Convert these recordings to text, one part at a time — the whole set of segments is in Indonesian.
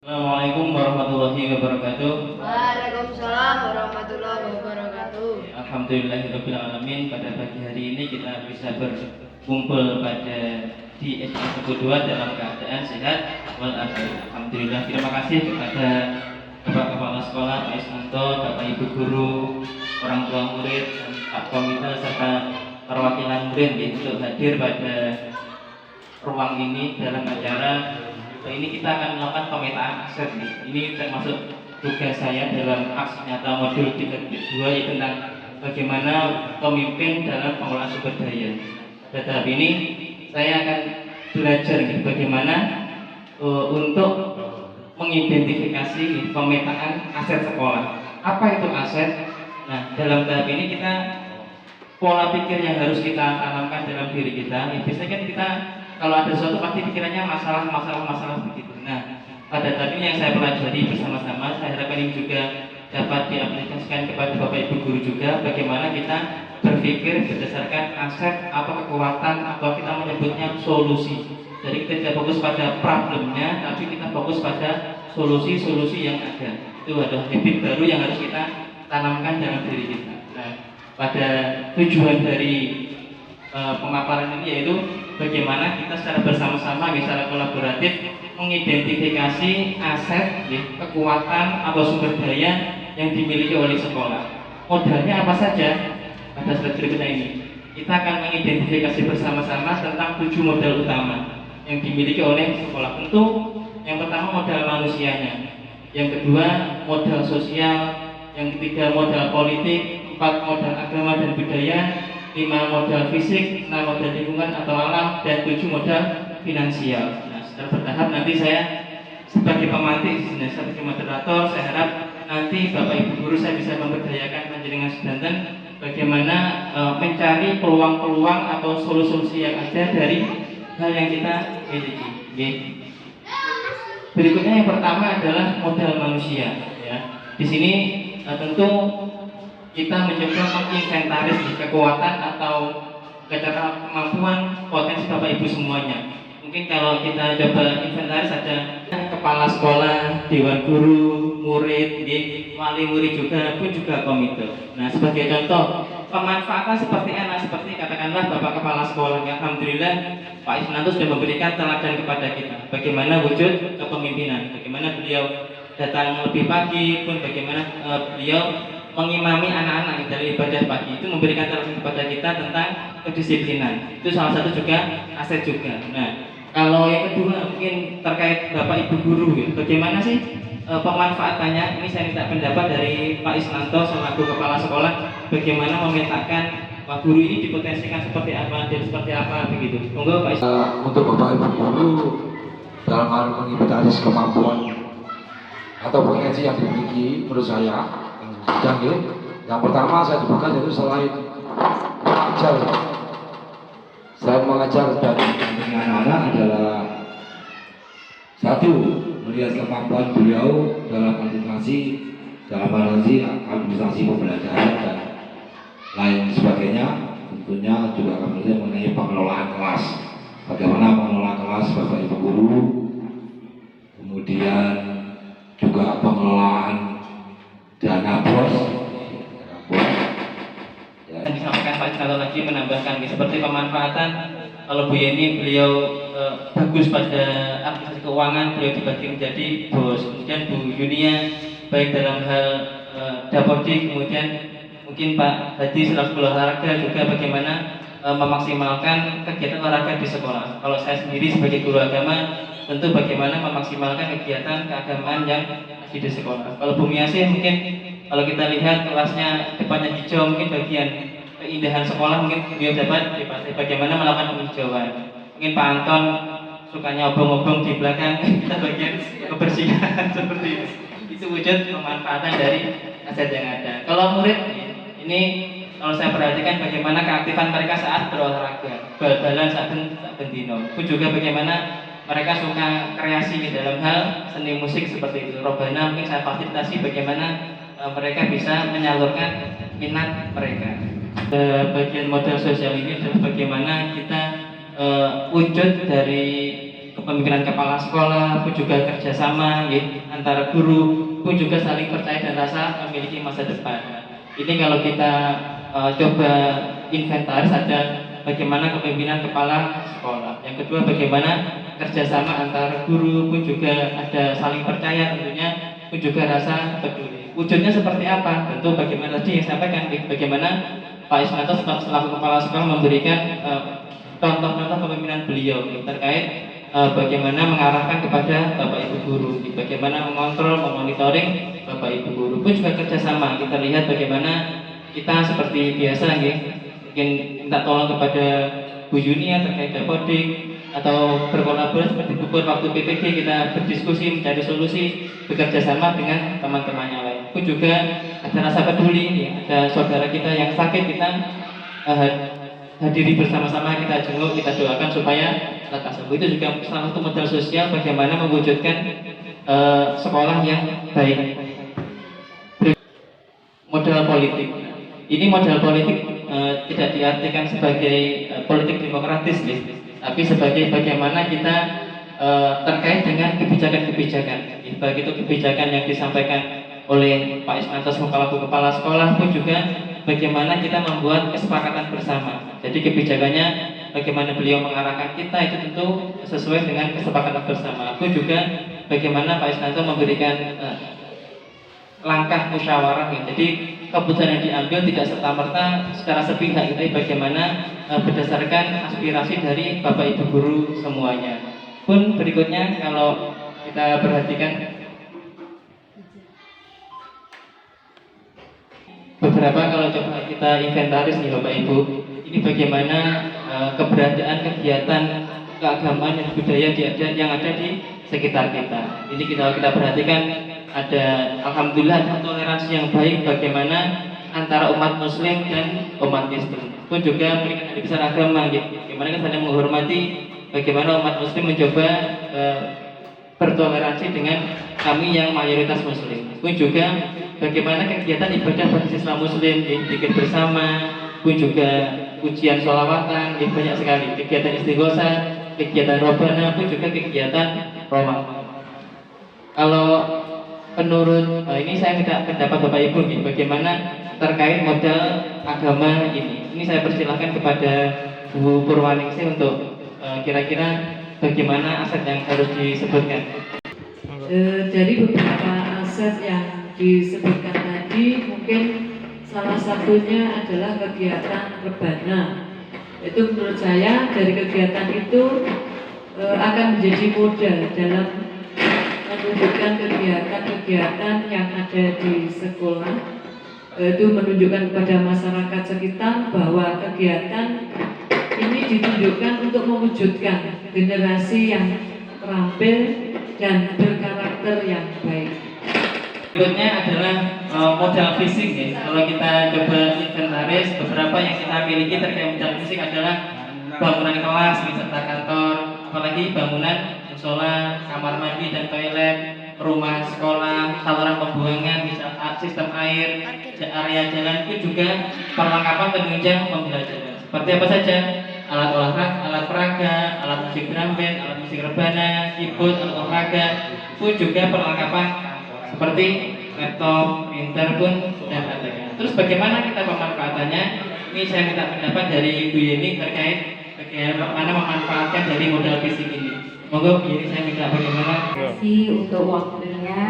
Assalamualaikum warahmatullahi wabarakatuh. Waalaikumsalam warahmatullahi wabarakatuh. Alhamdulillahirabbil alamin. Pada pagi hari ini kita bisa berkumpul di SDN Teguh 2 dalam keadaan sehat walafiat. Alhamdulillah. Terima kasih kepada Bapak Kepala Sekolah Pak Ismanto, Bapak Ibu guru, orang tua murid, dan Pak Komite serta perwakilan murid untuk hadir pada ruang ini dalam acara. Ini kita akan melakukan pemetaan aset. Ini termasuk tugas saya dalam aksi nyata modul 3.2 yaitu tentang bagaimana pemimpin dalam pengelolaan sumber daya. Pada tahap ini saya akan belajar bagaimana untuk mengidentifikasi pemetaan aset sekolah. Apa itu aset? Nah, dalam tahap ini kita pola pikir yang harus kita tanamkan dalam diri kita. Biasanya kan kita kalau ada sesuatu pasti pikirannya masalah begitu. Nah, pada tahap ini yang saya pelajari bersama-sama, saya harapkan ini juga dapat diaplikasikan kepada Bapak Ibu guru juga, bagaimana kita berpikir berdasarkan aset atau kekuatan atau kita menyebutnya solusi. Jadi kita tidak fokus pada problemnya, tapi kita fokus pada solusi-solusi yang ada. Itu adalah habit baru yang harus kita tanamkan dalam diri kita. Nah, pada tujuan dari pemaparan ini yaitu bagaimana kita secara bersama-sama, secara kolaboratif mengidentifikasi aset, kekuatan atau sumber daya yang dimiliki oleh sekolah. Modalnya apa saja? Pada slide berikutnya ini kita akan mengidentifikasi bersama-sama tentang 7 modal utama yang dimiliki oleh sekolah. Tentu yang pertama modal manusianya, yang kedua modal sosial, yang ketiga modal politik, 4 modal agama dan budaya, 5 modal fisik, 6 modal lingkungan atau alam, dan 7 modal finansial. Nah, secara bertahap nanti saya sebagai pemantik, sebagai moderator, saya harap nanti Bapak Ibu guru saya bisa memberdayakan panjenengan sedanten bagaimana mencari peluang-peluang atau solusi yang ada dari hal yang kita miliki. Berikutnya yang pertama adalah modal manusia. Ya. Di sini tentu kita mencoba menginventaris kekuatan atau kemampuan potensi Bapak Ibu semuanya. Mungkin kalau kita coba inventaris ada kepala sekolah, dewan guru, murid, wali murid pun juga komite. Nah, sebagai contoh pemanfaatan seperti apa? Seperti katakanlah Bapak Kepala Sekolah, alhamdulillah Pak Ismanto sudah memberikan teladan kepada kita. Bagaimana wujud kepemimpinan, bagaimana beliau datang lebih pagi, pun bagaimana beliau mengimami anak-anak dari ibadah pagi, itu memberikan teladan kepada kita tentang kedisiplinan. Itu salah satu juga aset juga. Nah, kalau yang kedua mungkin terkait Bapak Ibu guru, bagaimana sih pemanfaatannya? Ini saya minta pendapat dari Pak Ismanto selaku kepala sekolah, bagaimana memetakan Pak guru ini dipotensikan seperti apa dan seperti apa begitu. Monggo Pak Ismanto. Untuk Bapak Ibu guru dalam hal mengimitaris kemampuan atau potensi yang dimiliki, menurut saya yang pertama saya dibuka yaitu selain mengajar dan dengan anak-anak adalah satu, melihat kemampuan beliau dalam administrasi pembelajaran dan lain sebagainya. Tentunya juga akan melihat mengenai pengelolaan kelas, bagaimana mengelola kelas Bapak Ibu guru, kemudian juga pengelolaan dana bos. Dan disampaikan Pak Ismanto lagi menambahkan seperti pemanfaatan. Kalau Bu Yeni beliau bagus pada administrasi keuangan, beliau dibagi menjadi bos. Kemudian Bu Yunia baik dalam hal dapodik, kemudian mungkin Pak Hadi selaku olahraga juga bagaimana memaksimalkan kegiatan olahraga di sekolah. Kalau saya sendiri sebagai guru agama, tentu bagaimana memaksimalkan kegiatan keagamaan yang di sekolah. Kalau Bu Miasih mungkin kalau kita lihat kelasnya depannya hijau, mungkin bagian keindahan sekolah mungkin beliau dapat dipasai bagaimana melakukan penghijauan. Mungkin Pak Anton sukanya obong-obong di belakang, kita bagian kebersihan seperti itu. Itu wujud pemanfaatan dari aset yang ada. Kalau murid ini kalau saya perhatikan bagaimana keaktifan mereka saat berolahraga, bal-balan saat bendino. Pun juga bagaimana mereka suka kreasi di dalam hal seni musik seperti itu. Robana mungkin saya fasilitasi bagaimana mereka bisa menyalurkan minat mereka. Bagian modal sosial ini adalah bagaimana kita wujud dari pemimpinan kepala sekolah pun juga kerjasama ya, antara guru pun juga saling percaya dan rasa memiliki masa depan. Ini kalau kita coba inventaris ada bagaimana kepemimpinan kepala sekolah. Yang kedua bagaimana kerjasama antar guru pun juga ada saling percaya tentunya pun juga rasa peduli. Wujudnya seperti apa? Tentu bagaimana tadi yang saya sampaikan, bagaimana Pak Ismanto selaku kepala sekolah memberikan contoh-contoh kepemimpinan beliau terkait bagaimana mengarahkan kepada Bapak Ibu guru, bagaimana mengontrol, memonitoring Bapak Ibu guru pun juga kerjasama. Kita lihat bagaimana kita seperti biasa ya, mungkin minta tolong kepada Bu Yunia terkait dapodik atau berkolaborasi seperti buku waktu PPG kita berdiskusi mencari solusi bekerja sama dengan teman-temannya lain. Pun juga ada rasa peduli ya, ada saudara kita yang sakit kita hadiri bersama-sama, kita jenguk, kita doakan supaya lekas sembuh. Itu juga salah satu modal sosial bagaimana mewujudkan sekolah yang baik. Modal politik. Ini modal politik tidak diartikan sebagai politik demokratis, tapi sebagai bagaimana kita terkait dengan kebijakan-kebijakan. Baik itu kebijakan yang disampaikan oleh Pak Ismanto selaku kepala sekolah pun juga bagaimana kita membuat kesepakatan bersama. Jadi kebijakannya bagaimana beliau mengarahkan kita itu tentu sesuai dengan kesepakatan bersama. Pun juga bagaimana Pak Ismanto memberikan langkah musyawarah ya. Jadi keputusan yang diambil tidak serta-merta secara sepihak, tapi bagaimana berdasarkan aspirasi dari Bapak Ibu guru semuanya. Pun berikutnya kalau kita perhatikan beberapa, kalau coba kita inventaris nih Bapak Ibu, ini bagaimana keberadaan kegiatan keagamaan dan budaya yang ada di sekitar kita. Ini kita perhatikan ada alhamdulillah ada toleransi yang baik bagaimana antara umat muslim dan umat Kristen. Pun juga memberikan hari besar agama gitu. Bagaimana kita saling menghormati, bagaimana umat muslim mencoba bertoleransi dengan kami yang mayoritas muslim. Pun juga bagaimana kegiatan ibadah basis Islam muslim, zikir bersama, pun juga ujian sholawatan, banyak sekali kegiatan istighosah, kegiatan robana, pun juga kegiatan Ramadan. Kalau menurut ini saya minta pendapat Bapak Ibu nih, bagaimana terkait modal agama ini. Ini saya persilahkan kepada Bu Purwaningsih untuk kira-kira bagaimana aset yang harus disebutkan. Dari beberapa aset yang disebutkan tadi, mungkin salah satunya adalah kegiatan rebana. Itu menurut saya dari kegiatan itu akan menjadi modal dalam menunjukkan kegiatan-kegiatan yang ada di sekolah. Itu menunjukkan kepada masyarakat sekitar bahwa kegiatan ini ditunjukkan untuk mewujudkan generasi yang terampil dan berkarakter yang baik. Berikutnya adalah modal fisik ya. Kalau kita coba inventaris, beberapa yang kita miliki terkait modal fisik adalah bangunan kelas serta kantor, apalagi bangunan musola, kamar mandi dan toilet, rumah sekolah, saluran pembuangan, sistem air, area jalan, itu juga perlengkapan penunjang pembelajaran. Seperti apa saja? Alat olahraga, alat peraga, alat musik drum band, alat musik rebana, keyboard, alat olahraga, pun juga perlengkapan seperti laptop, printer pun dan sebagainya. Terus bagaimana kita pemanfaatannya? Ini saya minta pendapat dari Bu Yeni terkait bagaimana memanfaatkan dari modal fisik ini. Monggo Bu Yeni, saya minta bagaimana? Terima kasih untuk waktunya.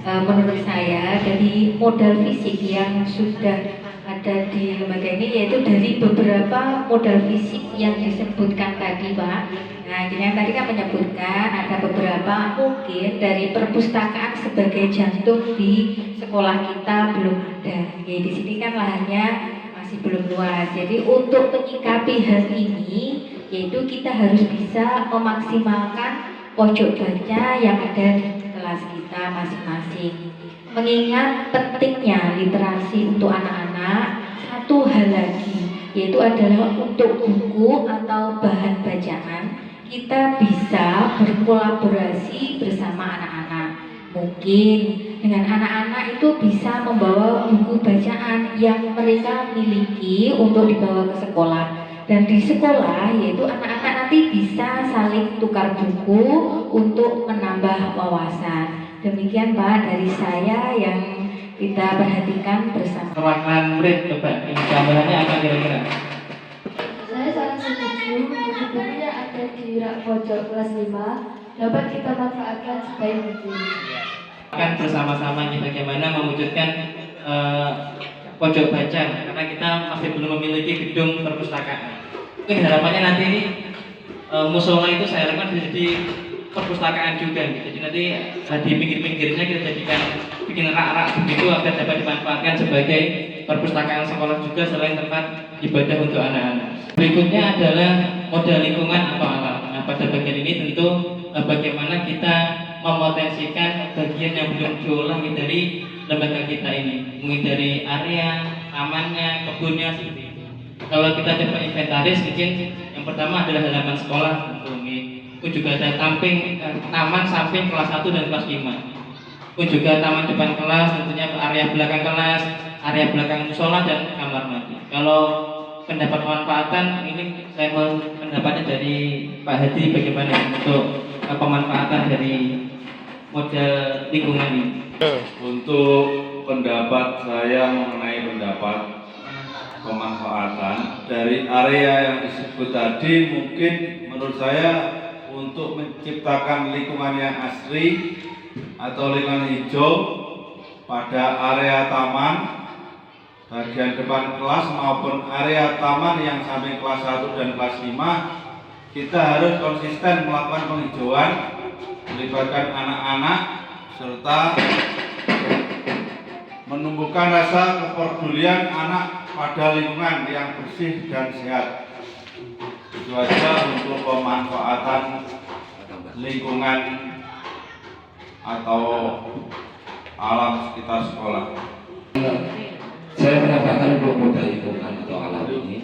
Menurut saya dari modal fisik yang sudah ada di lembaga ini, yaitu dari beberapa modal fisik yang disebutkan tadi Pak. Nah, jadi yang tadi kan menyebutkan ada beberapa mungkin dari perpustakaan sebagai jantung di sekolah kita belum ada. Ya, di sini kan lahannya masih belum luas. Jadi untuk menyikapi hal ini, yaitu kita harus bisa memaksimalkan pojok baca yang ada di kelas kita masing-masing. Mengingat pentingnya literasi untuk anak-anak, satu hal lagi yaitu adalah untuk buku atau bahan bacaan kita bisa berkolaborasi bersama anak-anak. Mungkin dengan anak-anak itu bisa membawa buku bacaan yang mereka miliki untuk dibawa ke sekolah. Dan di sekolah yaitu anak-anak nanti bisa saling tukar buku untuk menambah wawasan. Demikian Pak dari saya yang kita perhatikan bersama. Perwakilan murid coba ini gambarannya apa kira-kira? Saya sangat setuju buku-buku yang ada di rak pojok kelas 5 dapat kita manfaatkan sebaik mungkin. Akan bersama-sama ini bagaimana mewujudkan pojok baca karena kita masih belum memiliki gedung perpustakaan. Mungkin harapannya nanti ini musola itu saya harapkan bisa jadi perpustakaan juga. Jadi nanti di pinggir-pinggirnya kita jadikan bikin rak-rak begitu agar dapat dimanfaatkan sebagai perpustakaan sekolah juga selain tempat ibadah untuk anak-anak. Berikutnya adalah modal lingkungan atau alam. Nah, pada bagian ini tentu bagaimana kita memotensikan bagian yang belum diolah dari lembaga kita ini, mungkin dari area, tamannya, kebunnya seperti itu. Kalau kita coba inventaris, mungkin yang pertama adalah halaman sekolah tentu. Itu juga ada taman samping kelas 1 dan kelas 5. Itu juga taman depan kelas, tentunya area belakang kelas, area belakang musola dan kamar mandi. Kalau pendapat pemanfaatan ini saya mau pendapatnya dari Pak Hadi bagaimana untuk pemanfaatan dari model lingkungan ini. Untuk pendapat saya mengenai pendapat pemanfaatan dari area yang disebut tadi, mungkin menurut saya untuk menciptakan lingkungan yang asri atau lingkungan hijau pada area taman bagian depan kelas maupun area taman yang samping kelas 1 dan kelas 5, kita harus konsisten melakukan penghijauan, melibatkan anak-anak serta menumbuhkan rasa kepedulian anak pada lingkungan yang bersih dan sehat. Itu aja untuk pemanfaatan lingkungan atau alam sekitar sekolah. Saya menambahkan untuk modal lingkungan atau alam ini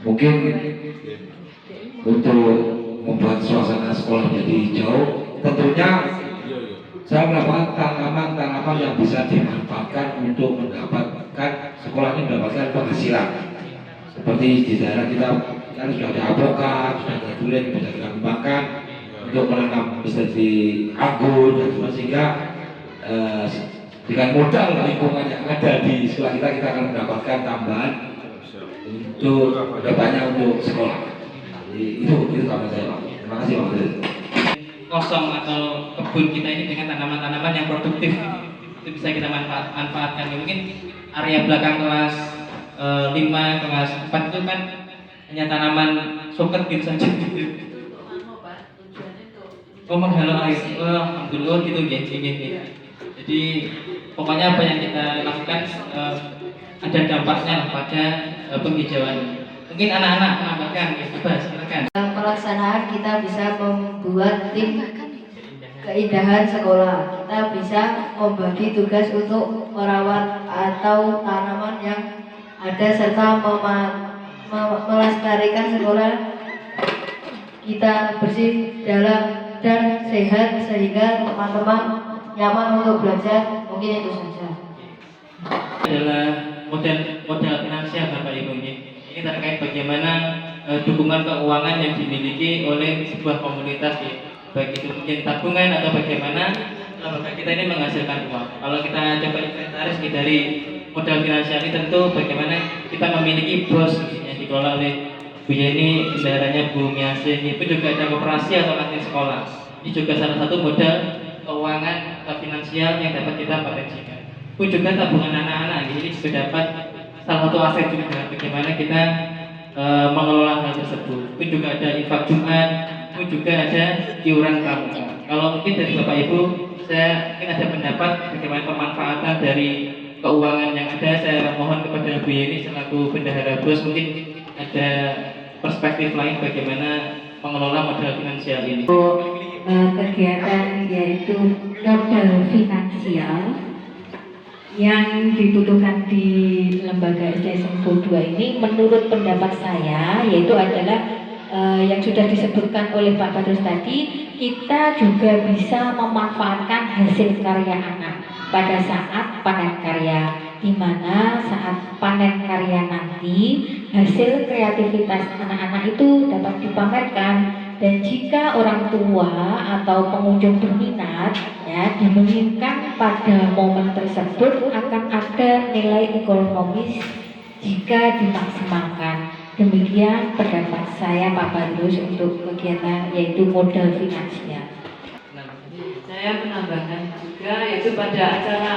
mungkin untuk membuat suasana sekolah jadi hijau, tentunya saya melakukan tanaman-tanaman yang bisa dimanfaatkan untuk mendapatkan sekolah ini mendapatkan penghasilan. Seperti di daerah kita kan sudah ada alpukat, sudah ada durian yang bisa kita kembangkan untuk menanam seperti anggur dan sebagainya, sehingga dengan modal lingkungan yang ada di sekolah kita akan mendapatkan tambahan untuk kedepannya untuk sekolah. Jadi itu tambahan saya Pak. Terima kasih Pak. Kosong atau kebun kita ini dengan tanaman-tanaman yang produktif itu bisa kita manfaatkan. Mungkin area belakang kelas 5, kelas 4 itu kan hanya tanaman soket gitu saja gitu. Oh, menghalau air. Alhamdulillah gitu ya. Jadi pokoknya apa yang kita lakukan ada dampaknya pada penghijauan. Mungkin anak-anak menambahkan, coba silakan. Dalam pelaksanaan kita bisa membuat tim keindahan sekolah. Kita bisa membagi tugas untuk merawat atau tanaman yang ada serta melestarikan sekolah kita bersih dan sehat sehingga teman-teman nyaman untuk belajar. Mungkin itu saja. Adalah modal finansial Bapak Ibu ini terkait bagaimana dukungan keuangan yang dimiliki oleh sebuah komunitas ya. Baik itu mungkin tabungan atau bagaimana lembaga kita ini menghasilkan uang. Kalau kita coba inventaris dari modal finansial ini tentu bagaimana kita memiliki bos yang dikelola oleh Bu Yeni, bendaharanya Bu Miasih, itu juga ada koperasi atau kantin sekolah. Ini juga salah satu modal keuangan atau finansial yang dapat kita potensikan. Itu juga tabungan anak-anak, jadi juga dapat salah satu aset juga bagaimana kita mengelola hal tersebut. Itu juga ada infak Jumat, itu juga ada iuran pramuka. Kalau mungkin dari Bapak Ibu, saya mungkin ada pendapat bagaimana pemanfaatan dari keuangan yang ada. Saya mohon kepada Bu Yeni selaku bendahara BOS mungkin ada perspektif lain bagaimana mengelola modal finansial ini. Kegiatan yaitu modal finansial yang dibutuhkan di lembaga SD Sempul 2 ini menurut pendapat saya yaitu adalah yang sudah disebutkan oleh Pak Badrus tadi, kita juga bisa memanfaatkan hasil karya anak pada saat panen karya. di mana saat panen karya nanti hasil kreativitas anak-anak itu dapat dipamerkan, dan jika orang tua atau pengunjung berminat ya dimungkinkan pada momen tersebut akan ada nilai ekonomis jika dimaksimalkan. Demikian pendapat saya Pak Badrus untuk kegiatan yaitu modal finansial. Saya menambahkan juga yaitu pada acara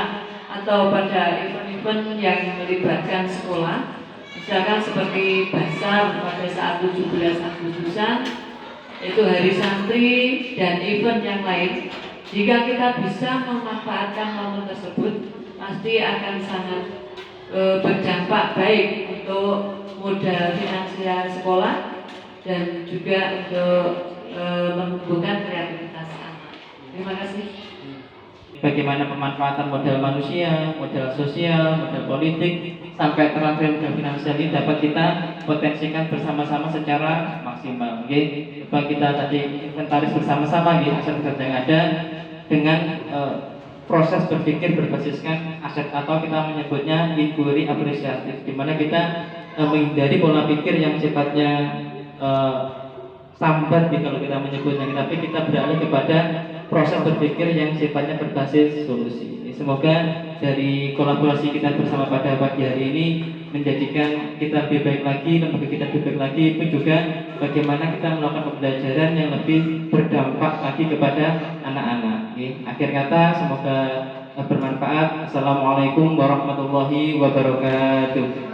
atau pada event-event yang melibatkan sekolah, misalkan seperti basar pada saat 17 Agustusan, yaitu hari santri dan event yang lain. Jika kita bisa memanfaatkan momen tersebut, pasti akan sangat berdampak baik untuk modal finansial sekolah dan juga untuk menumbuhkan kreativitas anak. Terima kasih. Bagaimana pemanfaatan modal manusia, modal sosial, modal politik, sampai terakhir modal finansial ini dapat kita potensikan bersama-sama secara maksimal. Coba kita tadi inventaris bersama-sama aset-aset yang ada dengan proses berpikir berbasiskan aset, atau kita menyebutnya inquiry apresiatif, di mana kita menghindari pola pikir yang sifatnya sambat kalau kita menyebutnya, tapi kita beralih kepada proses berpikir yang sifatnya berbasis solusi. Semoga dari kolaborasi kita bersama pada pagi hari ini menjadikan kita lebih baik lagi, lembaga kita lebih baik lagi, pun juga bagaimana kita melakukan pembelajaran yang lebih berdampak lagi kepada anak-anak. Akhir kata, semoga bermanfaat. Assalamualaikum warahmatullahi wabarakatuh.